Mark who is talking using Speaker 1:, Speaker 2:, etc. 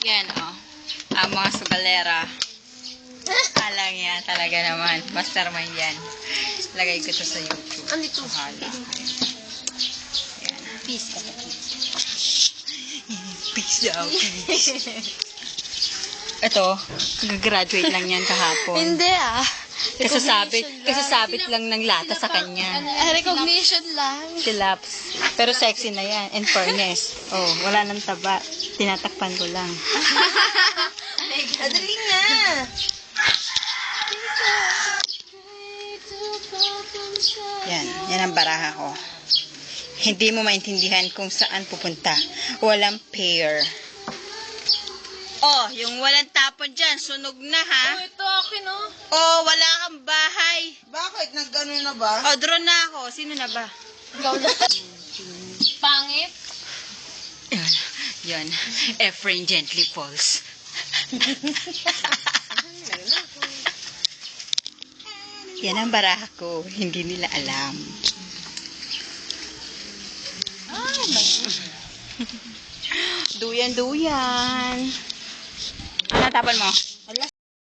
Speaker 1: Yan, oh. Ang mga sugalera. Alang yan, talaga naman. Mastermind yan. Lagay ko to sa YouTube.
Speaker 2: Andito.
Speaker 1: Hala. Yan.
Speaker 2: Peace.
Speaker 1: Peace out. Ito, gagraduate lang yan kahapon.
Speaker 2: Hindi ah.
Speaker 1: Kasasabit lang ng lata sa kanya.
Speaker 2: Recognition lang.
Speaker 1: Tilaps. Pero sexy na yan. In fairness. Oh, wala nang taba. Tinatakpan ko lang.
Speaker 2: Adali nga.
Speaker 1: Yan ang baraha ko. Hindi mo maintindihan kung saan pupunta. Walang pair. Oh, yung walang tapon dyan, sunog na ha.
Speaker 2: Oh, ito akin oh.
Speaker 1: Oh, wala kang bahay.
Speaker 3: Bakit? Nag-ano na ba?
Speaker 1: Oh, drone na ako. Sino na ba?
Speaker 2: Ikaw na. Pangit.
Speaker 1: Yan. Yan. Efrain gently falls. Yan ang baraha ko. Hindi nila alam. Duyan. Ano tapan mo?